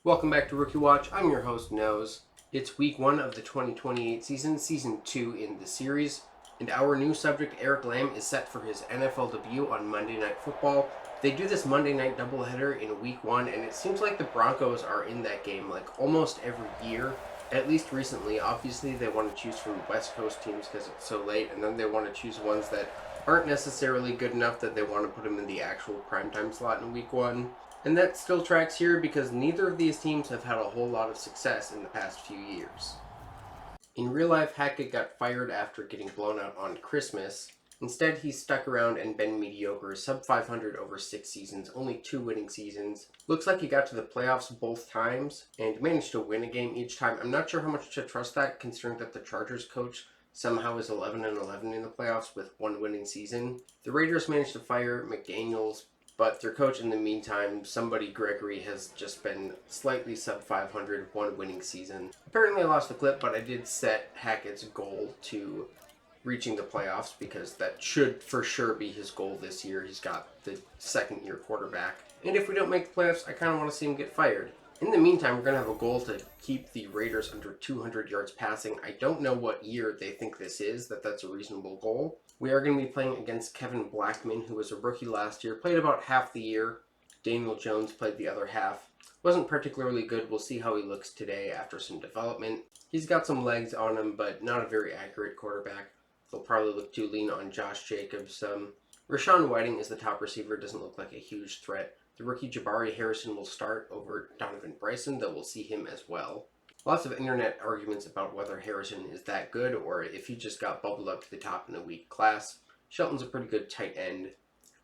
Welcome back to Rookie Watch. I'm your host, Nose. It's week 1 of the 2028 season, season 2 in the series, and our new subject, Erik Lamb, is set for his NFL debut on Monday Night Football. They do this Monday night doubleheader in week 1, and it seems like the Broncos are in that game like almost every year, at least recently. Obviously, they want to choose from West Coast teams because it's so late, and then they want to choose ones that aren't necessarily good enough that they want to put them in the actual primetime slot in week 1. And that still tracks here because neither of these teams have had a whole lot of success in the past few years. In real life, Hackett got fired after getting blown out on Christmas. Instead, he's stuck around and been mediocre, sub 500 over 6 seasons, only 2 winning seasons. Looks like he got to the playoffs both times and managed to win a game each time. I'm not sure how much to trust that, considering that the Chargers coach somehow is 11-11 in the playoffs with 1 winning season. The Raiders managed to fire McDaniels, but their coach in the meantime, somebody Gregory, has just been slightly sub 500, 1 winning season. Apparently I lost the clip, but I did set Hackett's goal to reaching the playoffs because that should for sure be his goal this year. He's got the second year quarterback. And if we don't make the playoffs, I kind of want to see him get fired. In the meantime, we're going to have a goal to keep the Raiders under 200 yards passing. I don't know what year they think this is, that's a reasonable goal. We are going to be playing against Kevin Blackman, who was a rookie last year, played about half the year. Daniel Jones played the other half. Wasn't particularly good. We'll see how he looks today after some development. He's got some legs on him, but not a very accurate quarterback. They'll probably look to lean on Josh Jacobs. Rashawn Whiting is the top receiver, doesn't look like a huge threat. The rookie Jabari Harrison will start over Donovan Bryson, though we'll see him as well. Lots of internet arguments about whether Harrison is that good or if he just got bubbled up to the top in a weak class. Shelton's a pretty good tight end.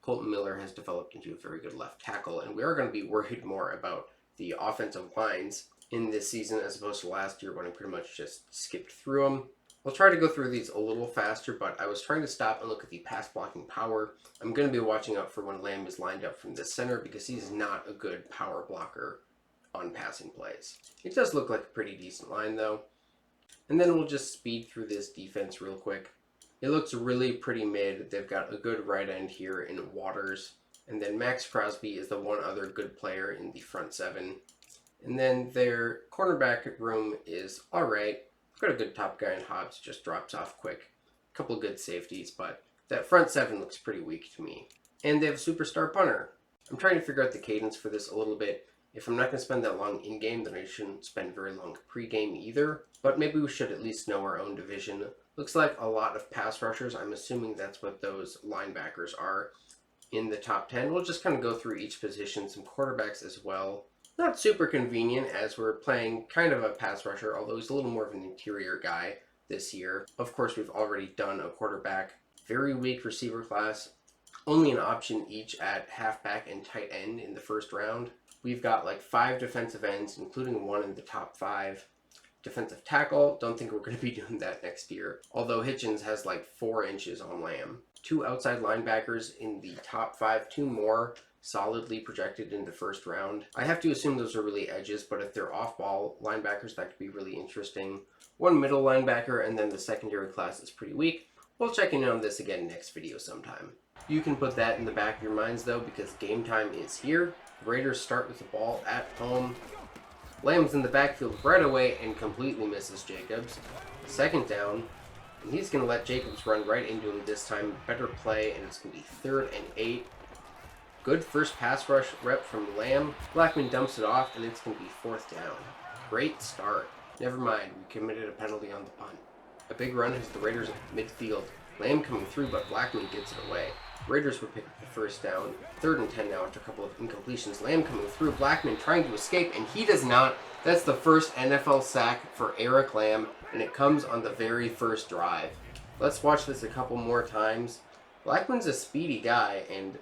Colton Miller has developed into a very good left tackle, and we are going to be worried more about the offensive lines in this season as opposed to last year when I pretty much just skipped through them. I'll try to go through these a little faster, but I was trying to stop and look at the pass blocking power. I'm going to be watching out for when Lamb is lined up from the center because he's not a good power blocker on passing plays. It does look like a pretty decent line though. And then we'll just speed through this defense real quick. It looks really pretty mid. They've got a good right end here in Waters. And then Max Crosby is the one other good player in the front 7. And then their cornerback room is alright. Got a good top guy in Hobbs, just drops off quick. A couple good safeties, but that front 7 looks pretty weak to me. And they have a superstar punter. I'm trying to figure out the cadence for this a little bit. If I'm not going to spend that long in-game, then I shouldn't spend very long pre-game either. But maybe we should at least know our own division. Looks like a lot of pass rushers. I'm assuming that's what those linebackers are in the top 10. We'll just kind of go through each position, some quarterbacks as well. Not super convenient as we're playing kind of a pass rusher, although he's a little more of an interior guy this year. Of course, we've already done a quarterback. Very weak receiver class. Only an option each at halfback and tight end in the first round. We've got like 5 defensive ends, including 1 in the top 5. Defensive tackle, don't think we're going to be doing that next year. Although Hitchens has like 4 inches on Lamb. 2 outside linebackers in the top 5, 2 more solidly projected in the first round. I have to assume those are really edges, but if they're off-ball linebackers, that could be really interesting. 1 middle linebacker, and then the secondary class is pretty weak. We'll check in on this again next video sometime. You can put that in the back of your minds though, because game time is here. The Raiders start with the ball at home. Lamb's in the backfield right away and completely misses Jacobs. 2nd down, and he's going to let Jacobs run right into him this time. Better play, and it's going to be 3rd and 8. Good first pass rush rep from Lamb. Blackman dumps it off, and it's going to be 4th down. Great start. Never mind, we committed a penalty on the punt. A big run has the Raiders at midfield. Lamb coming through, but Blackman gets it away. Raiders would pick up the 1st down. 3rd and 10 now after a couple of incompletions. Lamb coming through. Blackman trying to escape, and he does not. That's the first NFL sack for Erik Lamb, and it comes on the very first drive. Let's watch this a couple more times. Blackman's a speedy guy, and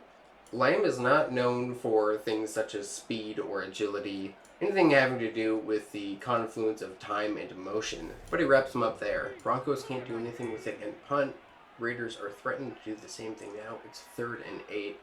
Lamb is not known for things such as speed or agility, anything having to do with the confluence of time and motion. But he wraps him up there. Broncos can't do anything with it and punt. Raiders are threatening to do the same thing now. It's 3rd and 8.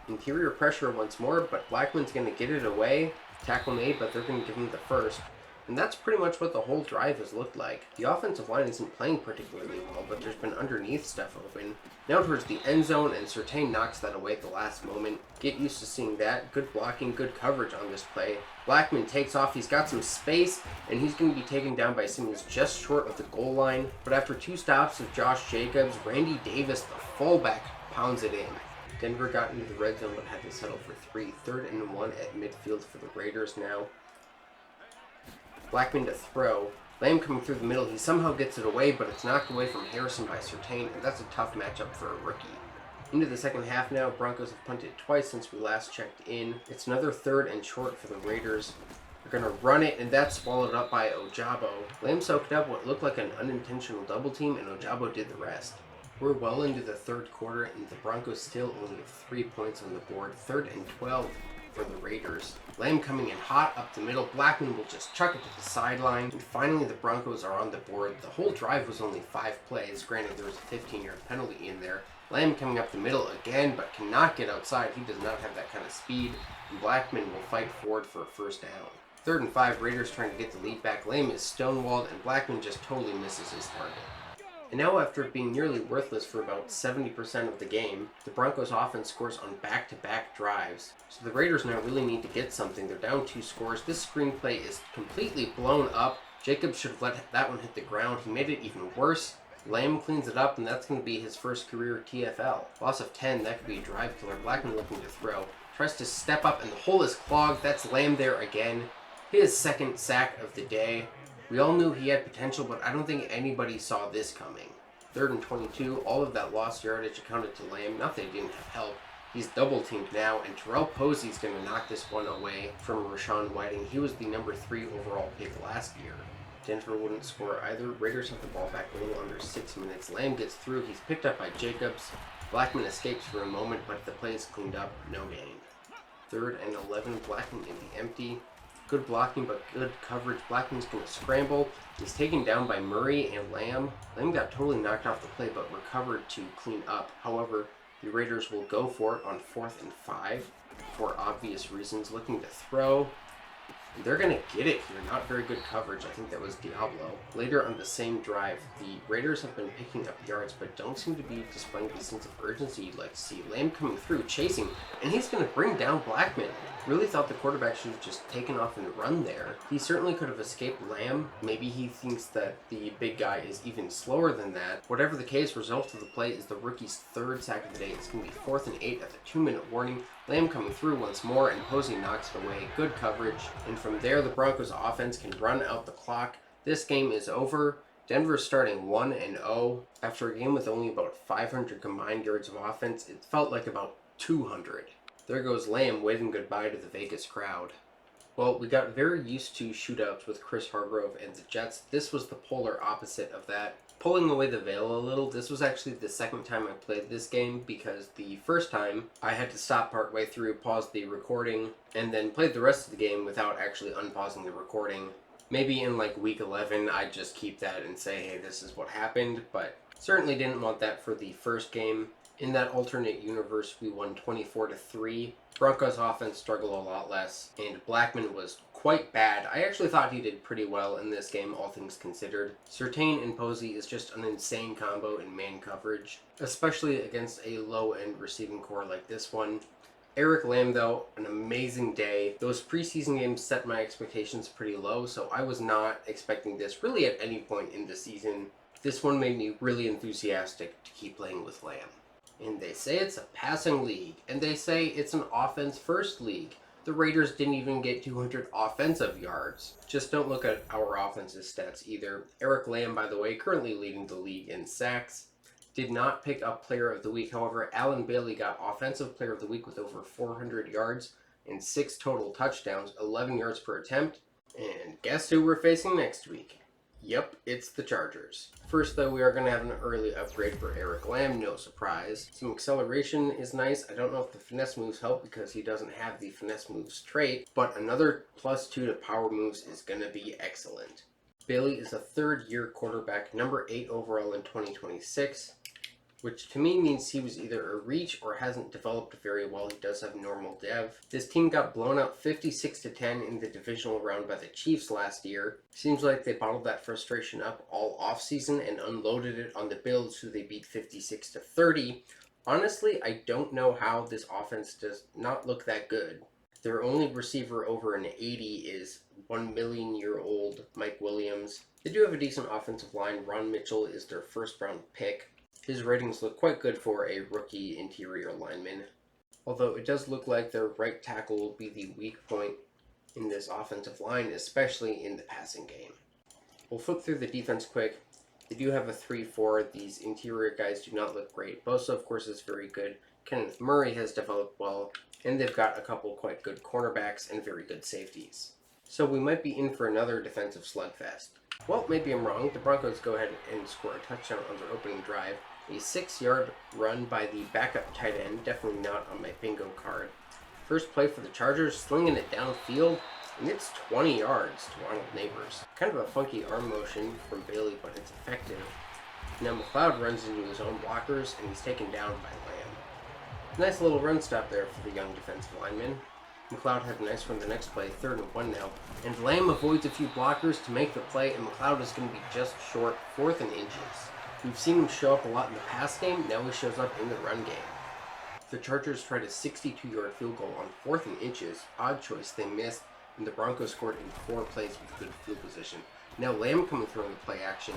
Interior pressure once more, but Blackman's going to get it away. Tackle made, but they're going to give him the first. And that's pretty much what the whole drive has looked like. The offensive line isn't playing particularly well, but there's been underneath stuff open. Now towards the end zone, and Surtain knocks that away at the last moment. Get used to seeing that. Good blocking, good coverage on this play. Blackman takes off, he's got some space, and he's going to be taken down by Simmons just short of the goal line. But after 2 stops of Josh Jacobs, Randy Davis, the fullback, pounds it in. Denver got into the red zone but had to settle for 3. 3rd and 1 at midfield for the Raiders now. Blackman to throw. Lamb coming through the middle. He somehow gets it away, but it's knocked away from Harrison by Surtain, and that's a tough matchup for a rookie. Into the second half now. Broncos have punted twice since we last checked in. It's another 3rd and short for the Raiders. They're going to run it, and that's swallowed up by Ojabo. Lamb soaked up what looked like an unintentional double team, and Ojabo did the rest. We're well into the 3rd quarter, and the Broncos still only have 3 points on the board. 3rd and 12 for the Raiders. Lamb coming in hot up the middle. Blackman will just chuck it to the sideline. And finally, the Broncos are on the board. The whole drive was only 5 plays. Granted, there was a 15-yard penalty in there. Lamb coming up the middle again, but cannot get outside. He does not have that kind of speed. And Blackman will fight forward for a first down. 3rd and 5, Raiders trying to get the lead back. Lamb is stonewalled, and Blackman just totally misses his target. And now, after being nearly worthless for about 70% of the game, the Broncos offense scores on back-to-back drives. So the Raiders now really need to get something. They're down 2 scores. This screenplay is completely blown up. Jacobs should have let that one hit the ground. He made it even worse. Lamb cleans it up, and that's going to be his first career TFL. Loss of 10, that could be a drive killer. Blackman looking to throw. Tries to step up, and the hole is clogged. That's Lamb there again. His 2nd sack of the day. We all knew he had potential, but I don't think anybody saw this coming. 3rd and 22, all of that lost yardage accounted to Lamb. Not that he didn't have help. He's double teamed now, and Terrell Posey's going to knock this one away from Rashawn Whiting. He was the number 3 overall pick last year. Denver wouldn't score either. Raiders have the ball back a little under 6 minutes. Lamb gets through. He's picked up by Jacobs. Blackman escapes for a moment, but the play is cleaned up. No gain. 3rd and 11, Blackman in the empty. Good blocking, but good coverage. Blackman's going to scramble. He's taken down by Murray and Lamb. Lamb got totally knocked off the play, but recovered to clean up. However, the Raiders will go for it on 4th and 5 for obvious reasons. Looking to throw. They're going to get it here. Not very good coverage. I think that was Diablo. Later on the same drive, the Raiders have been picking up yards, but don't seem to be displaying the sense of urgency you'd like to see. Lamb coming through, chasing, and he's going to bring down Blackman. Really thought the quarterback should have just taken off and run there. He certainly could have escaped Lamb. Maybe he thinks that the big guy is even slower than that. Whatever the case, result of the play is the rookie's 3rd sack of the day. It's going to be 4th and 8 at the 2-minute warning. Lamb coming through once more, and Posey knocks it away. Good coverage. And from there, the Broncos offense can run out the clock. This game is over. Denver's starting 1-0. After a game with only about 500 combined yards of offense, it felt like about 200. There goes Lamb waving goodbye to the Vegas crowd. Well, we got very used to shootouts with Chris Hargrove and the Jets. This was the polar opposite of that. Pulling away the veil a little, this was actually the 2nd time I played this game, because the first time I had to stop partway through, pause the recording, and then played the rest of the game without actually unpausing the recording. Maybe in like week 11, I'd just keep that and say, hey, this is what happened, but certainly didn't want that for the first game. In that alternate universe, we won 24-3. Broncos offense struggled a lot less, and Blackman was quite bad. I actually thought he did pretty well in this game, all things considered. Surtain and Posey is just an insane combo in man coverage, especially against a low-end receiving core like this one. Erik Lamb, though, an amazing day. Those preseason games set my expectations pretty low, so I was not expecting this really at any point in the season. This one made me really enthusiastic to keep playing with Lamb. And they say it's a passing league, and they say it's an offense-first league. The Raiders didn't even get 200 offensive yards. Just don't look at our offensive stats either. Erik Lamb, by the way, currently leading the league in sacks. Did not pick up Player of the Week. However, Allen Bailey got Offensive Player of the Week with over 400 yards and 6 total touchdowns, 11 yards per attempt. And guess who we're facing next week? Yep, it's the Chargers. First, though, we are going to have an early upgrade for Erik Lamb, no surprise. Some acceleration is nice. I don't know if the finesse moves help because he doesn't have the finesse moves trait, but another +2 to power moves is going to be excellent. Bailey is a third-year quarterback, number 8 overall in 2026. which to me means he was either a reach or hasn't developed very well. He does have normal dev. This team got blown out 56-10 in the divisional round by the Chiefs last year. Seems like they bottled that frustration up all offseason and unloaded it on the Bills, who they beat 56-30. Honestly, I don't know how this offense does not look that good. Their only receiver over an 80 is 1 million year old Mike Williams. They do have a decent offensive line. Ron Mitchell is their first round pick. His ratings look quite good for a rookie interior lineman. Although it does look like their right tackle will be the weak point in this offensive line, especially in the passing game. We'll flip through the defense quick. They do have a 3-4. These interior guys do not look great. Bosa, of course, is very good. Kenneth Murray has developed well, and they've got a couple quite good cornerbacks and very good safeties. So we might be in for another defensive slugfest. Well, maybe I'm wrong. The Broncos go ahead and score a touchdown on their opening drive. A 6-yard run by the backup tight end, definitely not on my bingo card. First play for the Chargers, slinging it downfield, and it's 20 yards to Ronald Neighbors. Kind of a funky arm motion from Bailey, but it's effective. Now McLeod runs into his own blockers, and he's taken down by Lamb. Nice little run stop there for the young defensive lineman. McLeod had a nice run the next play, 3rd and 1 now. And Lamb avoids a few blockers to make the play, and McLeod is going to be just short, 4th and inches. We've seen him show up a lot in the pass game, now he shows up in the run game. The Chargers tried a 62-yard field goal on 4th and inches. Odd choice, they missed, and the Broncos scored in 4 plays with good field position. Now Lamb coming through in the play action.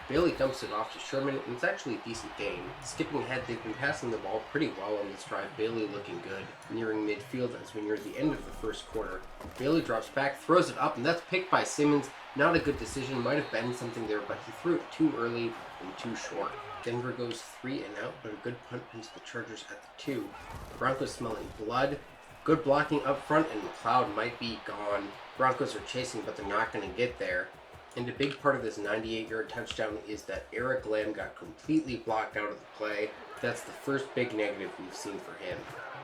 Bailey dumps it off to Sherman, and it's actually a decent gain. Skipping ahead, they've been passing the ball pretty well on this drive. Bailey looking good, nearing midfield as we near the end of the first quarter. Bailey drops back, throws it up, and that's picked by Simmons. Not a good decision, might have been something there, but he threw it too early and too short. Denver goes 3 and out, but a good punt pins the Chargers at the 2. The Broncos smelling blood. Good blocking up front, and McLeod might be gone. Broncos are chasing, but they're not going to get there. And a big part of this 98-yard touchdown is that Erik Lamb got completely blocked out of the play. That's the first big negative we've seen for him.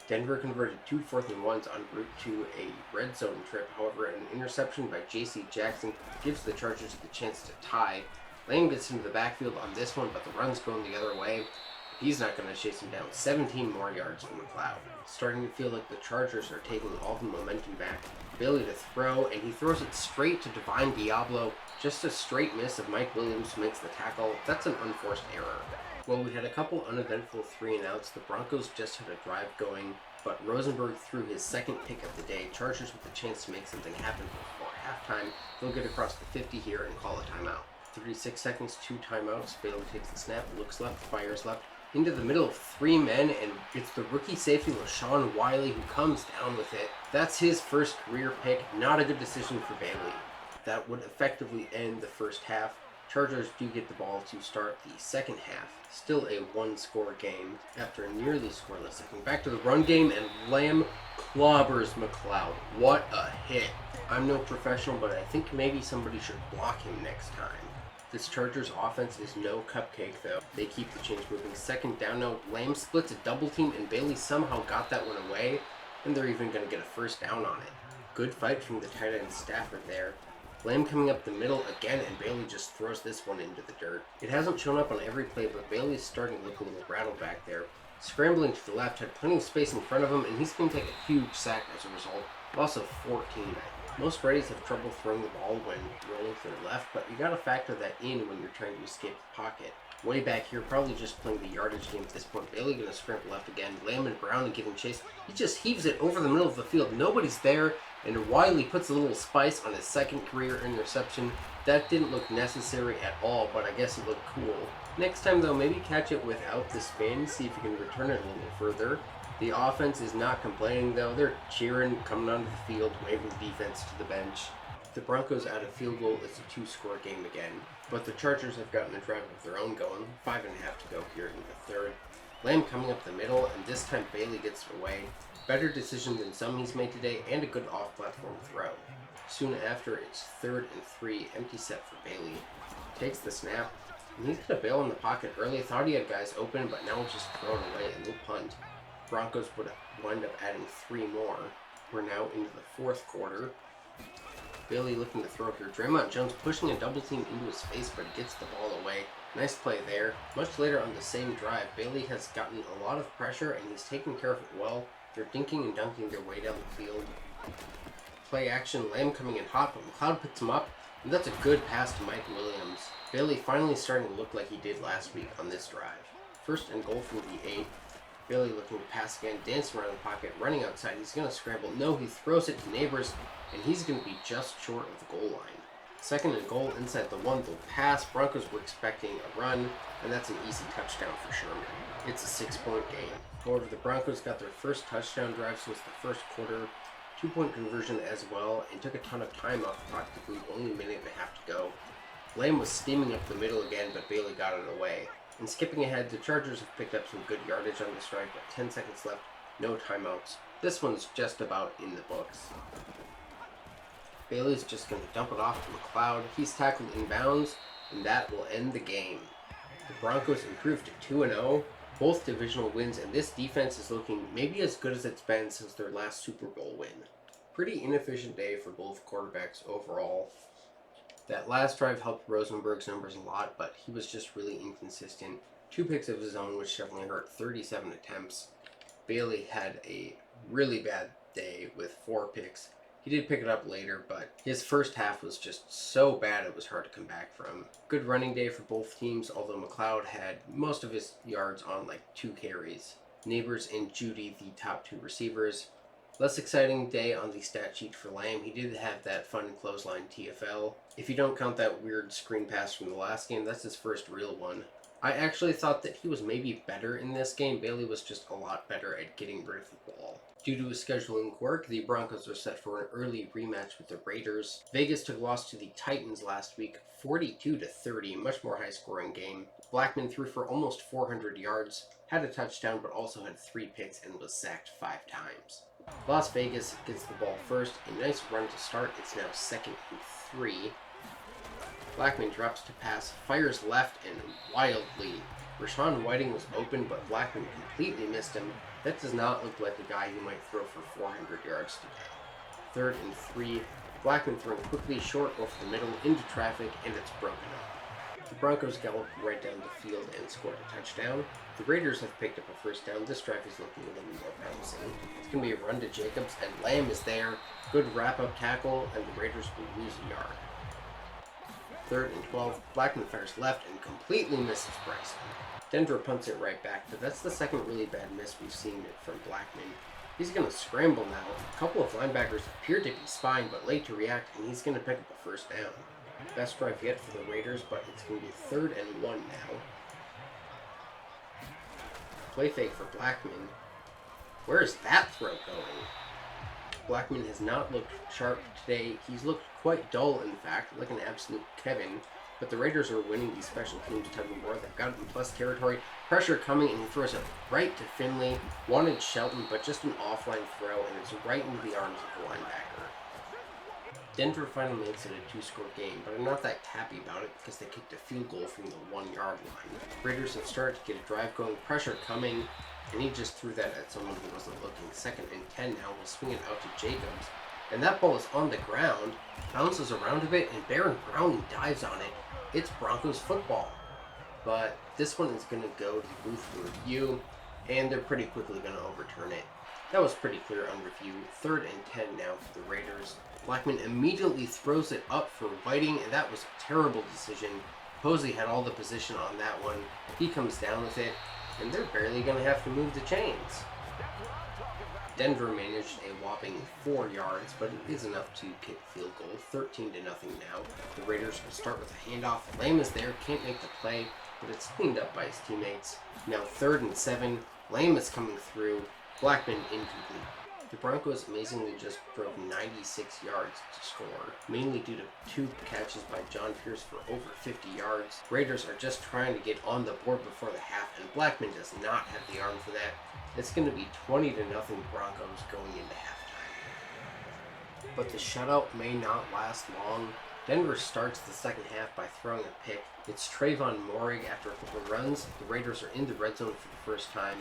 Denver converted 2 4th and 1s en route to a red zone trip. However, an interception by J.C. Jackson gives the Chargers the chance to tie. Lamb gets into the backfield on this one, but the run's going the other way. He's not going to chase him down. 17 more yards from McLeod. Starting to feel like the Chargers are taking all the momentum back. Bailey to throw, and he throws it straight to Divine Diablo. Just a straight miss of Mike Williams who makes the tackle. That's an unforced error. Well, we had a couple uneventful 3 and outs. The Broncos just had a drive going, but Rosenberg threw his second pick of the day. Chargers with a chance to make something happen before halftime. They'll get across the 50 here and call a timeout. 36 seconds, 2 timeouts. Bailey takes the snap, looks left, fires left, into the middle of 3 men, and it's the rookie safety LaShawn Wiley who comes down with it. That's his first career pick. Not a good decision for Bailey. That would effectively end the first half. Chargers do get the ball to start the second half. Still a 1-score game after a nearly scoreless second. Back to the run game, and Lamb clobbers McLeod. What a hit. I'm no professional, but I think maybe somebody should block him next time. This Chargers offense is no cupcake, though. They keep the chains moving. Second down now. Lamb splits a double team, and Bailey somehow got that one away, and they're even going to get a first down on it. Good fight from the tight end Stafford there. Lamb coming up the middle again, and Bailey just throws this one into the dirt. It hasn't shown up on every play, but Bailey's starting to look a little rattled back there. Scrambling to the left, had plenty of space in front of him, and he's going to take a huge sack as a result. Also 14. Most righties have trouble throwing the ball when rolling to their left, but you gotta factor that in when you're trying to escape the pocket. Way back here, probably just playing the yardage game at this point. Bailey gonna scramble left again. Lamb and Brown giving chase. He just heaves it over the middle of the field. Nobody's there, and Wiley puts a little spice on his second career interception. That didn't look necessary at all, but I guess it looked cool. Next time though, maybe catch it without the spin, see if you can return it a little further. The offense is not complaining though. They're cheering, coming onto the field, waving the defense to the bench. The Broncos add a field goal. It's a 2-score game again. But the Chargers have gotten a drive of their own going. 5.5 to go here in the third. Lamb coming up the middle, and this time Bailey gets it away. Better decision than some he's made today, and a good off-platform throw. Soon after, it's 3rd and 3, empty set for Bailey. Takes the snap, and he's going to bail in the pocket early. Thought he had guys open, but now it's just thrown away and no punt. Broncos would wind up adding 3 more. We're now into the fourth quarter. Bailey looking to throw here. Draymond Jones pushing a double team into his face, but gets the ball away. Nice play there. Much later on the same drive, Bailey has gotten a lot of pressure and he's taking care of it well. They're dinking and dunking their way down the field. Play action, Lamb coming in hot, but McLeod picks him up, and that's a good pass to Mike Williams. Bailey finally starting to look like he did last week on this drive. First and goal from the 8. Bailey looking to pass again, dancing around the pocket, running outside. He's going to scramble. No, he throws it to Neighbors, and he's going to be just short of the goal line. Second and goal inside the 1. They'll pass. Broncos were expecting a run, and that's an easy touchdown for Sherman. It's a 6-point game. However, the Broncos got their first touchdown drive since the first quarter. 2-point conversion as well, and took a ton of time off the clock to conclude, only a minute and a half to go. Lamb was steaming up the middle again, but Bailey got it away. And skipping ahead, the Chargers have picked up some good yardage on this drive, but 10 seconds left, no timeouts. This one's just about in the books. Bailey's just going to dump it off to McLeod. He's tackled inbounds, and that will end the game. The Broncos improved to 2-0, both divisional wins, and this defense is looking maybe as good as it's been since their last Super Bowl win. Pretty inefficient day for both quarterbacks overall. That last drive helped Rosenberg's numbers a lot, but he was just really inconsistent. 2 picks of his own, which definitely hurt. 37 attempts. Bailey had a really bad day with 4 picks. He did pick it up later, but his first half was just so bad it was hard to come back from. Good running day for both teams, although McLeod had most of his yards on like 2 carries. Neighbors and Judy, the top 2 receivers. Less exciting day on the stat sheet for Lamb. He did have that fun clothesline TFL. If you don't count that weird screen pass from the last game, that's his first real one. I actually thought that he was maybe better in this game. Bailey was just a lot better at getting rid of the ball. Due to a scheduling quirk, the Broncos are set for an early rematch with the Raiders. Vegas took a loss to the Titans last week, 42-30, much more high-scoring game. Blackman threw for almost 400 yards, had a touchdown, but also had 3 picks and was sacked 5 times. Las Vegas gets the ball first. A nice run to start. It's now 2nd and 3. Blackman drops to pass, fires left and wildly. Rashawn Whiting was open, but Blackman completely missed him. That does not look like a guy who might throw for 400 yards today. 3rd and 3. Blackman throwing quickly short over the middle into traffic, and it's broken up. The Broncos galloped right down the field and scored a touchdown. The Raiders have picked up a first down. This drive is looking a little more promising. It's going to be a run to Jacobs, and Lamb is there. Good wrap-up tackle, and the Raiders will lose a yard. 3rd and 12. Blackman fires left and completely misses Bryson. Denver punts it right back, but that's the second really bad miss we've seen from Blackman. He's going to scramble now. A couple of linebackers appear to be spying, but late to react, and he's going to pick up a first down. Best drive yet for the Raiders, but it's going to be 3rd and 1 now. Play fake for Blackman. Where is that throw going? Blackman has not looked sharp today. He's looked quite dull, in fact, like an absolute Kevin. But the Raiders are winning these special teams tug of war. They've got it in plus territory. Pressure coming, and he throws it right to Finley. Wanted Shelton, but just an offline throw, and it's right into the arms of the linebacker. Denver finally makes it a 2-score game, but I'm not that happy about it because they kicked a field goal from the 1-yard line. Raiders have started to get a drive going, pressure coming, and he just threw that at someone who wasn't looking. 2nd and 10 now. We'll swing it out to Jacobs, and that ball is on the ground, bounces around a bit, and Baron Browning dives on it. It's Broncos football, but this one is going to go to the booth for review, and they're pretty quickly going to overturn it. That was pretty clear on review. 3rd and 10 now for the Raiders. Blackman immediately throws it up for Whiting, and that was a terrible decision. Posey had all the position on that one. He comes down with it, and they're barely going to have to move the chains. Denver managed a whopping 4 yards, but it is enough to kick a field goal. 13-0 now. The Raiders will start with a handoff. Lamb is there, can't make the play, but it's cleaned up by his teammates. Now 3rd and 7. Lamb is coming through. Blackman incomplete. The Broncos amazingly just drove 96 yards to score, mainly due to 2 catches by John Pierce for over 50 yards. Raiders are just trying to get on the board before the half, and Blackman does not have the arm for that. It's going to be 20-0 Broncos going into halftime. But the shutout may not last long. Denver starts the second half by throwing a pick. It's Trayvon Moehrig after a couple runs. The Raiders are in the red zone for the first time.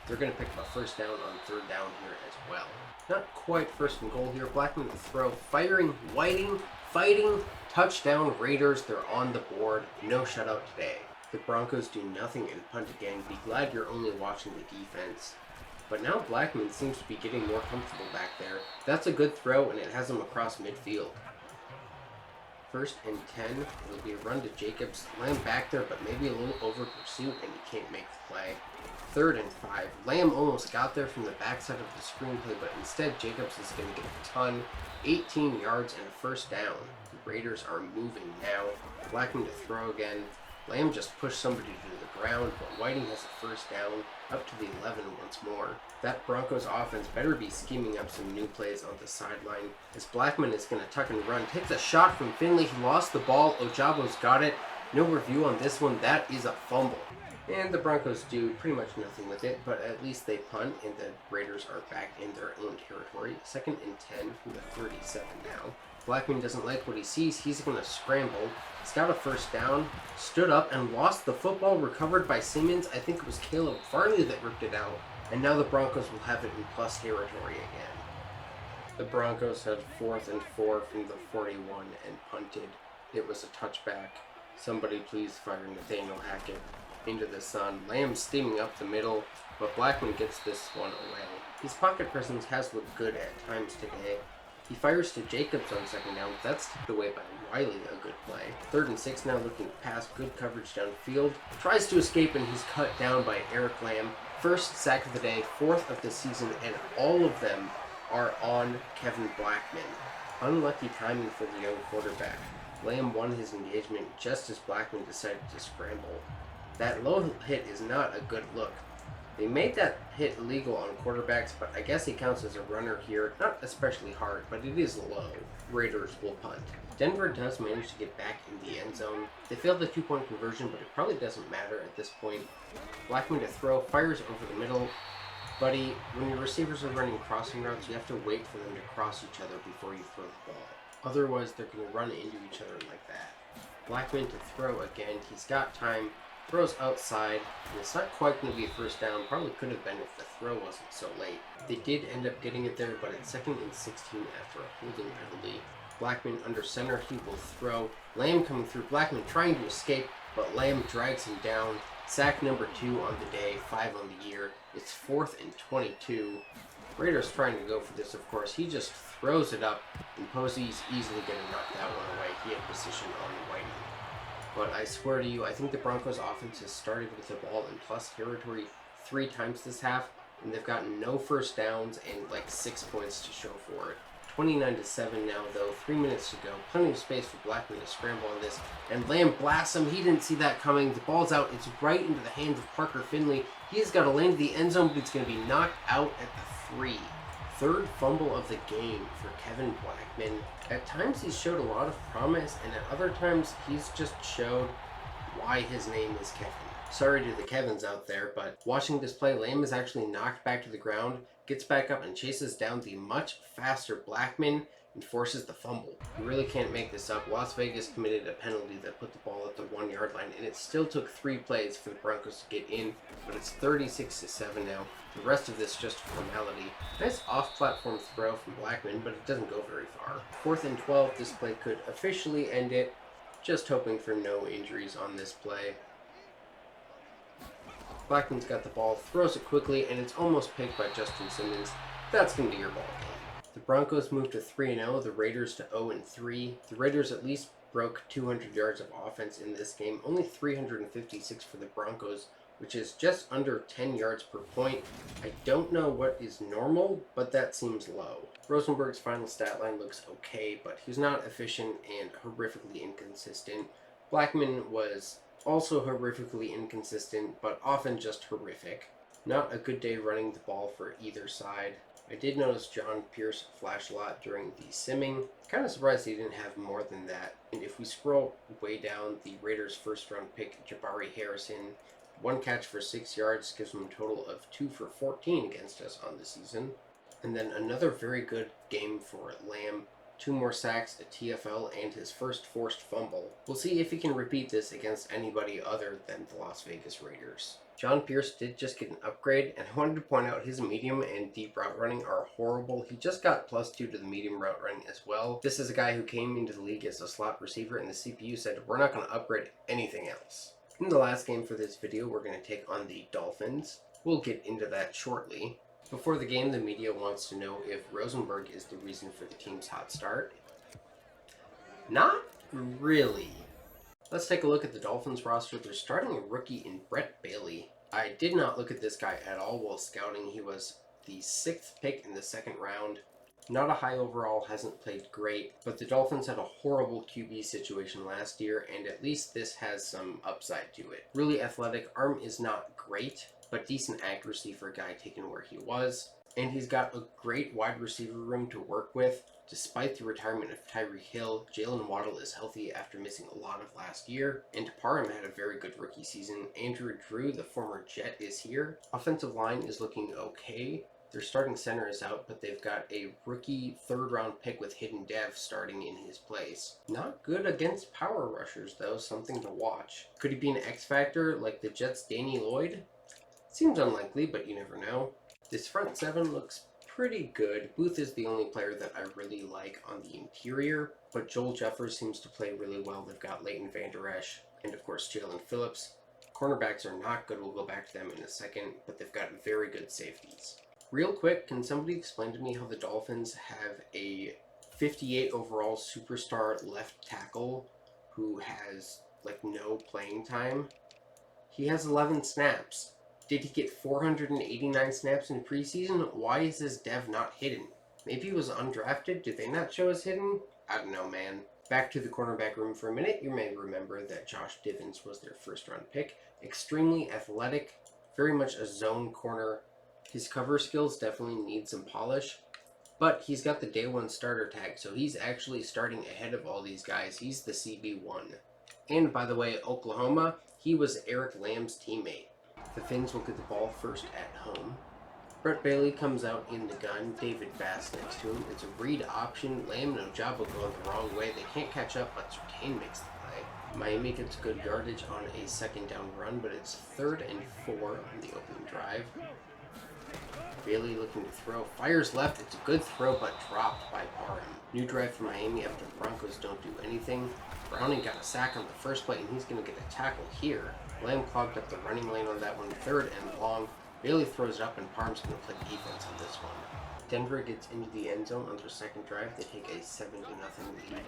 They're going to pick up a first down on third down here as well. Not quite first and goal here. Blackman to throw, firing, Whiting, fighting, touchdown Raiders. They're on the board. No shutout today. The Broncos do nothing and punt again. Be glad you're only watching the defense. But now Blackman seems to be getting more comfortable back there. That's a good throw, and it has him across midfield. First and 10. It'll be a run to Jacobs. Lamb back there, but maybe a little over pursuit, and he can't make the play. 3rd and 5. Lamb almost got there from the backside of the screenplay, but instead Jacobs is going to get a ton. 18 yards and a first down. The Raiders are moving now. Blackman to throw again. Lamb just pushed somebody to the ground, but Whiting has a first down, up to the 11 once more. That Broncos offense better be scheming up some new plays on the sideline, as Blackman is going to tuck and run. Takes a shot from Finley. He lost the ball. Ojabo's got it. No review on this one. That is a fumble. And the Broncos do pretty much nothing with it, but at least they punt, and the Raiders are back in their own territory. 2nd and 10 from the 37 now. Blackman doesn't like what he sees. He's going to scramble. He's got a first down, stood up and lost the football, recovered by Simmons. I think it was Caleb Farley that ripped it out. And now the Broncos will have it in plus territory again. The Broncos had 4th and 4 from the 41 and punted. It was a touchback. Somebody please fire Nathaniel Hackett into the sun. Lamb steaming up the middle, but Blackman gets this one away. His pocket presence has looked good at times today. He fires to Jacobs on 2nd down. That's tipped away by Wiley, a good play. 3rd and 6 now, looking to pass, good coverage downfield. Tries to escape, and he's cut down by Erik Lamb. First sack of the day, 4th of the season, and all of them are on Kevin Blackman. Unlucky timing for the young quarterback. Lamb won his engagement just as Blackman decided to scramble. That low hit is not a good look. They made that hit illegal on quarterbacks, but I guess he counts as a runner here. Not especially hard, but it is low. Raiders will punt. Denver does manage to get back in the end zone. They failed the 2-point conversion, but it probably doesn't matter at this point. Blackman to throw, fires over the middle. Buddy, when your receivers are running crossing routes, you have to wait for them to cross each other before you throw the ball. Otherwise, they're going to run into each other like that. Blackman to throw again. He's got time. Throws outside, and it's not quite going to be a first down. Probably could have been if the throw wasn't so late. They did end up getting it there, but it's 2nd and 16 after a holding penalty. Blackman under center, he will throw. Lamb coming through. Blackman trying to escape, but Lamb drags him down. Sack number 2 on the day, 5 on the year. It's 4th and 22. Raiders trying to go for this, of course. He just throws it up, and Posey's easily going to knock that one away. He had position on Whiting. But I swear to you, I think the Broncos offense has started with the ball in plus territory 3 times this half, and they've gotten no first downs and like 6 points to show for it. 29-7 now though, 3 minutes to go. Plenty of space for Blackman to scramble on this, and Lamb blasts him. He didn't see that coming. The ball's out. It's right into the hands of Parker Finley. He's got to land the end zone, but it's going to be knocked out at the 3. 3rd fumble of the game for Kevin Blackman. At times he's showed a lot of promise, and at other times he's just showed why his name is Kevin. Sorry to the Kevins out there, but watching this play, Lamb is actually knocked back to the ground, gets back up and chases down the much faster Blackman and forces the fumble. You really can't make this up. Las Vegas committed a penalty that put the ball at the 1-yard line, and it still took 3 plays for the Broncos to get in, but it's 36-7 now. The rest of this just formality. Nice off-platform throw from Blackman, but it doesn't go very far. 4th and 12, this play could officially end it. Just hoping for no injuries on this play. Blackman's got the ball, throws it quickly, and it's almost picked by Justin Simmons. That's going to be your ball game. The Broncos moved to 3-0, the Raiders to 0-3. The Raiders at least broke 200 yards of offense in this game. Only 356 for the Broncos, which is just under 10 yards per point. I don't know what is normal, but that seems low. Rosenberg's final stat line looks okay, but he's not efficient and horrifically inconsistent. Blackman was also horrifically inconsistent, but often just horrific. Not a good day running the ball for either side. I did notice John Pierce flash a lot during the simming. Kind of surprised he didn't have more than that. And if we scroll way down, the Raiders' first-round pick, Jabari Harrison, 1 catch for 6 yards, gives him a total of 2 for 14 against us on the season. And then another very good game for Lamb. 2 more sacks, a TFL, and his first forced fumble. We'll see if he can repeat this against anybody other than the Las Vegas Raiders. John Pierce did just get an upgrade, and I wanted to point out his medium and deep route running are horrible. He just got +2 to the medium route running as well. This is a guy who came into the league as a slot receiver, and the CPU said, we're not going to upgrade anything else. In the last game for this video, we're going to take on the Dolphins. We'll get into that shortly. Before the game, the media wants to know if Rosenberg is the reason for the team's hot start. Not really. Let's take a look at the Dolphins roster. They're starting a rookie in Brett Bailey. I did not look at this guy at all while scouting. He was the 6th pick in the 2nd round. Not a high overall, hasn't played great, but the Dolphins had a horrible QB situation last year, and at least this has some upside to it. Really athletic, arm is not great, but decent accuracy for a guy taken where he was. And he's got a great wide receiver room to work with. Despite the retirement of Tyreek Hill, Jalen Waddle is healthy after missing a lot of last year, and Parham had a very good rookie season. Andrew Drew, the former Jet, is here. Offensive line is looking okay. Their starting center is out, but they've got a rookie 3rd round pick with hidden dev starting in his place. Not good against power rushers though, something to watch. Could he be an X factor like the Jets' Danny Lloyd? Seems unlikely, but you never know. This front 7 looks pretty good. Booth is the only player that I really like on the interior, but Joel Jeffers seems to play really well. They've got Leighton Vander Esch and of course Jalen Phillips. Cornerbacks are not good, we'll go back to them in a second, but they've got very good safeties. Real quick, can somebody explain to me how the Dolphins have a 58 overall superstar left tackle who has like no playing time? He has 11 snaps. Did he get 489 snaps in preseason? Why is his dev not hidden? Maybe he was undrafted? Did they not show us hidden? I don't know, man. Back to the cornerback room for a minute. You may remember that Josh Divins was their 1st round pick. Extremely athletic, very much a zone corner. His cover skills definitely need some polish, but he's got the day 1 starter tag, so he's actually starting ahead of all these guys. He's the CB1. And by the way, Oklahoma, he was Eric Lamb's teammate. The Finns will get the ball first at home. Brett Bailey comes out in the gun. David Bass next to him. It's a read option. Lamb and Ojabo going the wrong way. They can't catch up, but Surtain makes the play. Miami gets good yardage on a 2nd down run, but it's 3rd and 4 on the opening drive. Bailey looking to throw. Fires left. It's a good throw, but dropped by Parham. New drive for Miami after the Broncos don't do anything. Browning got a sack on the first play, and he's going to get a tackle here. Lamb clogged up the running lane on that one, 3rd and long. Bailey throws it up, and Parham's going to play defense on this one. Denver gets into the end zone on their 2nd drive. They take a 7-0 lead.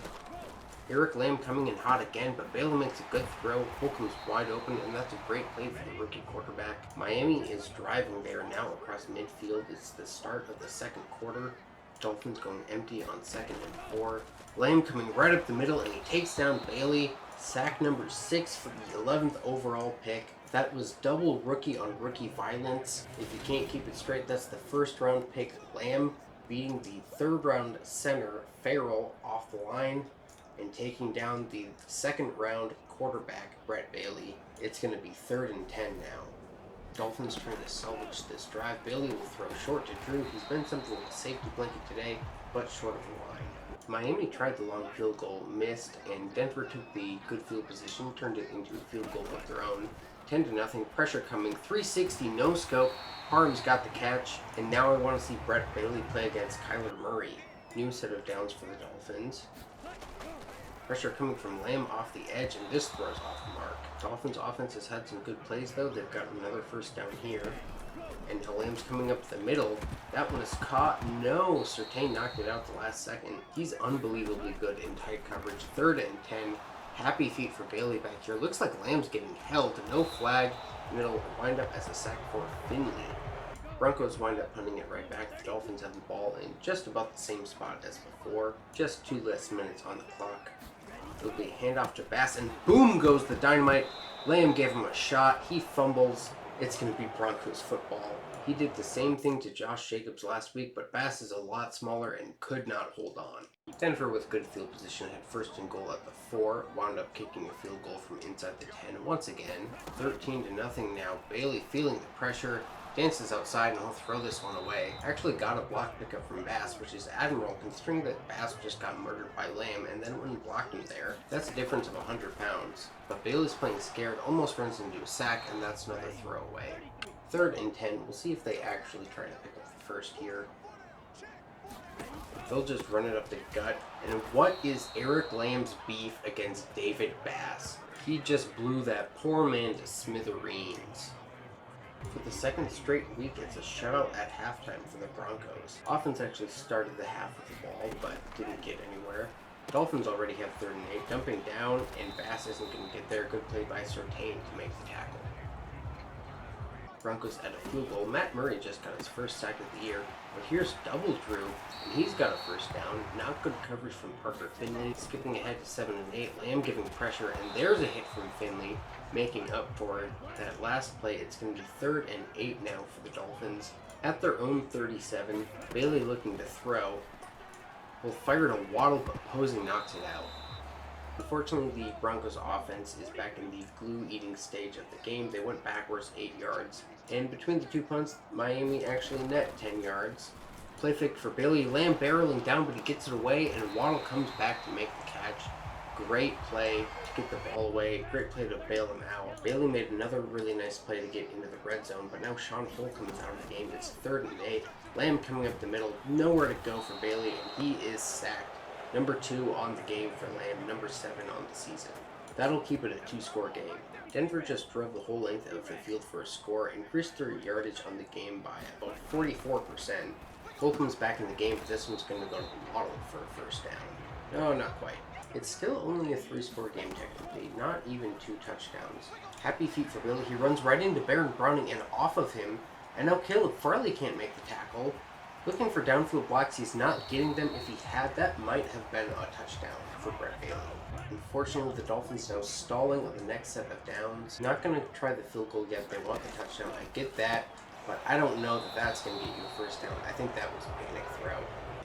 Eric Lamb coming in hot again, but Bailey makes a good throw. Holcomb's wide open, and that's a great play for the rookie quarterback. Miami is driving there now across midfield. It's the start of the 2nd quarter. Dolphins going empty on 2nd and 4. Lamb coming right up the middle, and he takes down Bailey. Sack number 6 for the 11th overall pick. That was double rookie on rookie violence. If you can't keep it straight, that's the 1st round pick Lamb beating the 3rd round center Farrell off the line and taking down the 2nd round quarterback Brett Bailey. It's going to be 3rd and 10 now. Dolphins trying to salvage this drive. Bailey will throw short to Drew. He's been something of a safety blanket today, but short of the line. Miami tried the long field goal, missed, and Denver took the good field position, turned it into a field goal of their own. 10-0, pressure coming, 360, no scope. Parham's got the catch, and now I want to see Brett Bailey play against Kyler Murray. New set of downs for the Dolphins. Pressure coming from Lamb off the edge, and this throws off the mark. Dolphins offense has had some good plays though. They've got another 1st down here. And Lamb's coming up the middle. That one is caught. No, Surtain knocked it out the last second. He's unbelievably good in tight coverage. 3rd and 10. Happy feet for Bailey back here. Looks like Lamb's getting held. No flag. And it'll wind up as a sack for Finley. Broncos wind up punting it right back. The Dolphins have the ball in just about the same spot as before. Just 2 less minutes on the clock. It'll be a handoff to Bass, and boom goes the dynamite. Lamb gave him a shot. He fumbles. It's going to be Broncos football. He did the same thing to Josh Jacobs last week, but Bass is a lot smaller and could not hold on. Denver with good field position had 1st and goal at the 4, wound up kicking a field goal from inside the 10 once again. 13-0 now. Bailey feeling the pressure. Dances outside and he'll throw this one away. Actually got a block pickup from Bass, which is admirable considering that Bass just got murdered by Lamb and then wouldn't block him there. That's a difference of 100 pounds. But Bailey's playing scared, almost runs into a sack, and that's another throwaway. 3rd and 10, we'll see if they actually try to pick up the first here. They'll just run it up the gut. And what is Erik Lamb's beef against David Bass? He just blew that poor man to smithereens. For the 2nd straight week, it's a shutout at halftime for the Broncos. Offense actually started the half with the ball, but didn't get anywhere. Dolphins already have 3rd and 8, dumping down, and Bass isn't going to get there. Good play by Surtain to make the tackle. Broncos at a field goal. Matt Murray just got his first sack of the year, but here's Double Drew, and he's got a first down. Not good coverage from Parker Finley. Skipping ahead to 7 and 8, Lamb giving pressure, and there's a hit from Finley, making up for that last play. It's going to be 3rd and 8 now for the Dolphins. At their own 37, Bailey looking to throw. Will fire to Waddle, but Posey knocks it out. Unfortunately, the Broncos offense is back in the glue-eating stage of the game. They went backwards 8 yards. And between the 2 punts, Miami actually net 10 yards. Play fake for Bailey. Lamb barreling down, but he gets it away, and Waddle comes back to make the catch. Great play to get the ball away. Great play to bail him out. Bailey made another really nice play to get into the red zone, but now Sean Holcomb is out of the game. It's 3rd and 8. Lamb coming up the middle. Nowhere to go for Bailey, and he is sacked. Number 2 on the game for Lamb, number 7 on the season. That'll keep it a 2-score game. Denver just drove the whole length of the field for a score, increased their yardage on the game by about 44%. Holcomb's back in the game, but this one's going to go to Waddle for a first down. No, not quite. It's still only a 3-score game technically, not even 2 touchdowns. Happy feet for Billy. He runs right into Baron Browning and off of him, and now Caleb Farley can't make the tackle. Looking for downfield blocks, he's not getting them. If he had, that might have been a touchdown for Brett Bailey. Unfortunately, the Dolphins now stalling on the next set of downs. Not going to try the field goal yet. They want the touchdown. I get that, but I don't know that that's going to get you a first down. I think that was a panic throw.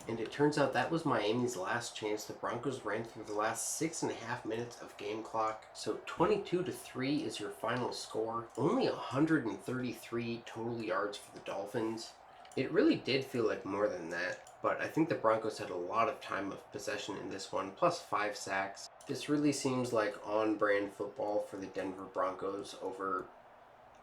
And it turns out that was Miami's last chance. The Broncos ran through the last 6.5 minutes of game clock. So 22-3 is your final score. Only 133 total yards for the Dolphins. It really did feel like more than that, but I think the Broncos had a lot of time of possession in this one, plus 5 sacks. This really seems like on-brand football for the Denver Broncos over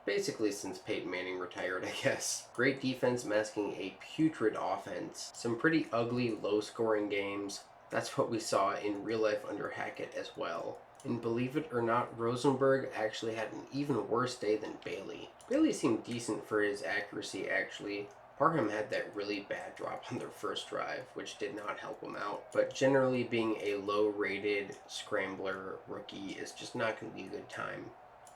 basically since Peyton Manning retired, I guess. Great defense masking a putrid offense. Some pretty ugly, low-scoring games. That's what we saw in real life under Hackett as well. And believe it or not, Rosenberg actually had an even worse day than Bailey. Bailey seemed decent for his accuracy, actually. Parham had that really bad drop on their first drive, which did not help him out. But generally, being a low-rated scrambler rookie is just not going to be a good time.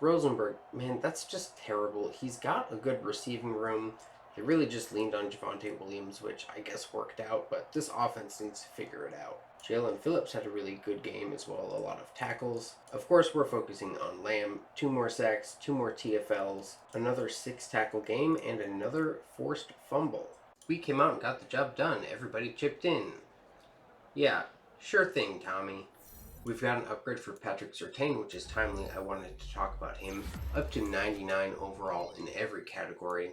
Rosenberg, man, that's just terrible. He's got a good receiving room. He really just leaned on Javonte Williams, which I guess worked out, but this offense needs to figure it out. Jalen Phillips had a really good game as well, a lot of tackles. Of course, we're focusing on Lamb. 2 more sacks, 2 more TFLs, another 6-tackle game, and another forced fumble. We came out and got the job done. Everybody chipped in. Yeah, sure thing, Tommy. We've got an upgrade for Patrick Surtain, which is timely. I wanted to talk about him. Up to 99 overall in every category.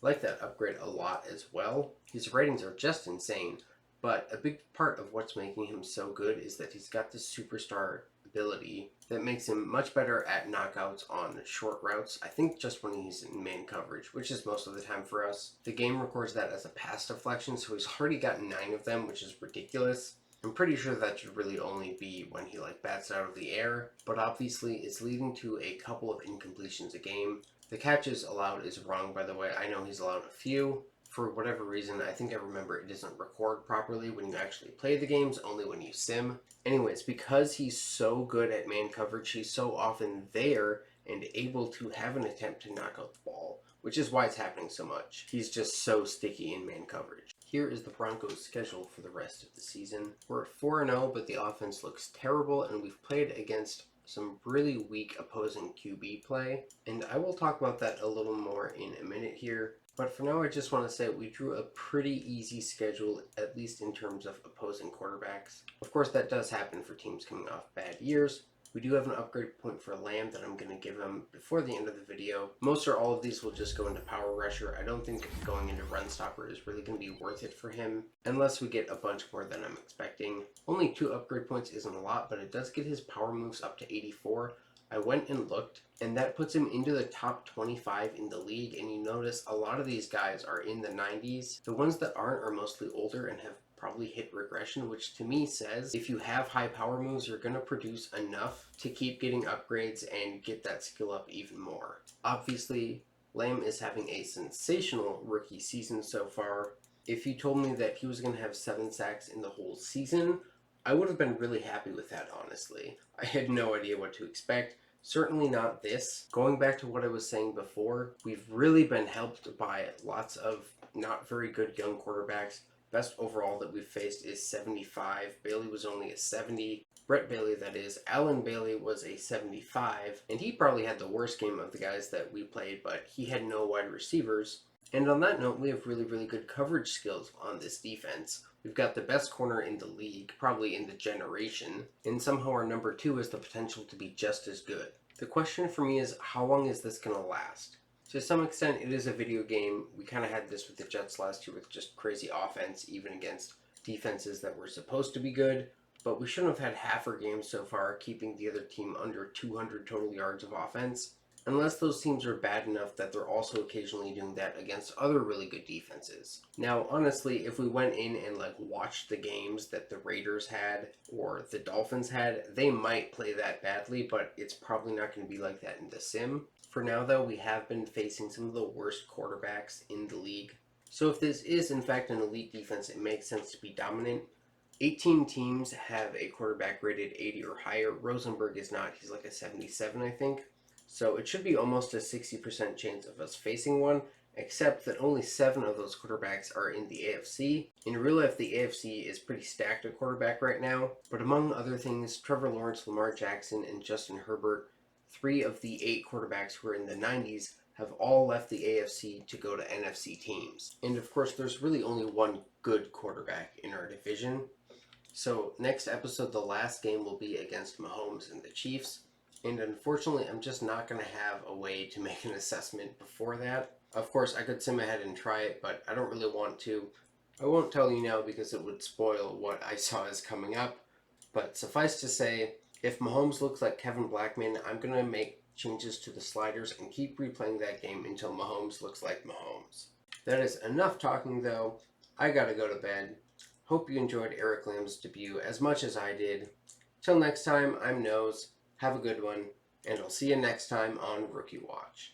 Like that upgrade a lot as well. His ratings are just insane. But a big part of what's making him so good is that he's got this superstar ability that makes him much better at knockouts on short routes. I think just when he's in man coverage, which is most of the time for us. The game records that as a pass deflection, so he's already got 9 of them, which is ridiculous. I'm pretty sure that should really only be when he bats it out of the air, but obviously it's leading to a couple of incompletions a game. The catches allowed is wrong, by the way. I know he's allowed a few. For whatever reason, I think I remember it doesn't record properly when you actually play the games, only when you sim. Anyways, because he's so good at man coverage, he's so often there and able to have an attempt to knock out the ball, which is why it's happening so much. He's just so sticky in man coverage. Here is the Broncos' schedule for the rest of the season. We're at 4-0, but the offense looks terrible, and we've played against some really weak opposing QB play, and I will talk about that a little more in a minute here. But for now, I just want to say we drew a pretty easy schedule, at least in terms of opposing quarterbacks. Of course, that does happen for teams coming off bad years, We do have an upgrade point for Lamb that I'm going to give him before the end of the video. Most or all of these will just go into Power Rusher. I don't think going into Run Stopper is really going to be worth it for him, unless we get a bunch more than I'm expecting. Only 2 upgrade points isn't a lot, but it does get his power moves up to 84. I went and looked, and that puts him into the top 25 in the league, and you notice a lot of these guys are in the 90s. The ones that aren't are mostly older and have probably hit regression, which to me says if you have high power moves, you're going to produce enough to keep getting upgrades and get that skill up even more. Obviously, Lamb is having a sensational rookie season so far. If you told me that he was going to have 7 sacks in the whole season, I would have been really happy with that, honestly. I had no idea what to expect. Certainly not this. Going back to what I was saying before, we've really been helped by lots of not very good young quarterbacks. Best overall that we've faced is 75. Bailey was only a 70. Brett Bailey, that is. Alan Bailey was a 75. And he probably had the worst game of the guys that we played, but he had no wide receivers. And on that note, we have really, really good coverage skills on this defense. We've got the best corner in the league, probably in the generation, and somehow our number 2 has the potential to be just as good. The question for me is, how long is this going to last? To some extent, it is a video game. We kind of had this with the Jets last year with just crazy offense, even against defenses that were supposed to be good. But we shouldn't have had half our games so far keeping the other team under 200 total yards of offense, unless those teams are bad enough that they're also occasionally doing that against other really good defenses. Now, honestly, if we went in and watched the games that the Raiders had or the Dolphins had, they might play that badly, but it's probably not going to be like that in the sim. For now, though, we have been facing some of the worst quarterbacks in the league. So if this is, in fact, an elite defense, it makes sense to be dominant. 18 teams have a quarterback rated 80 or higher. Rosenberg is not. He's like a 77, I think. So it should be almost a 60% chance of us facing one, except that only 7 of those quarterbacks are in the AFC. In real life, the AFC is pretty stacked at quarterback right now. But among other things, Trevor Lawrence, Lamar Jackson, and Justin Herbert, 3 of the 8 quarterbacks who are in the 90s, have all left the AFC to go to NFC teams. And of course, there's really only one good quarterback in our division. So next episode, the last game will be against Mahomes and the Chiefs. And unfortunately, I'm just not going to have a way to make an assessment before that. Of course, I could sim ahead and try it, but I don't really want to. I won't tell you now because it would spoil what I saw as coming up. But suffice to say, if Mahomes looks like Kevin Blackman, I'm going to make changes to the sliders and keep replaying that game until Mahomes looks like Mahomes. That is enough talking, though. I gotta go to bed. Hope you enjoyed Erik Lamb's debut as much as I did. Till next time, I'm Nose. Have a good one, and I'll see you next time on Rookie Watch.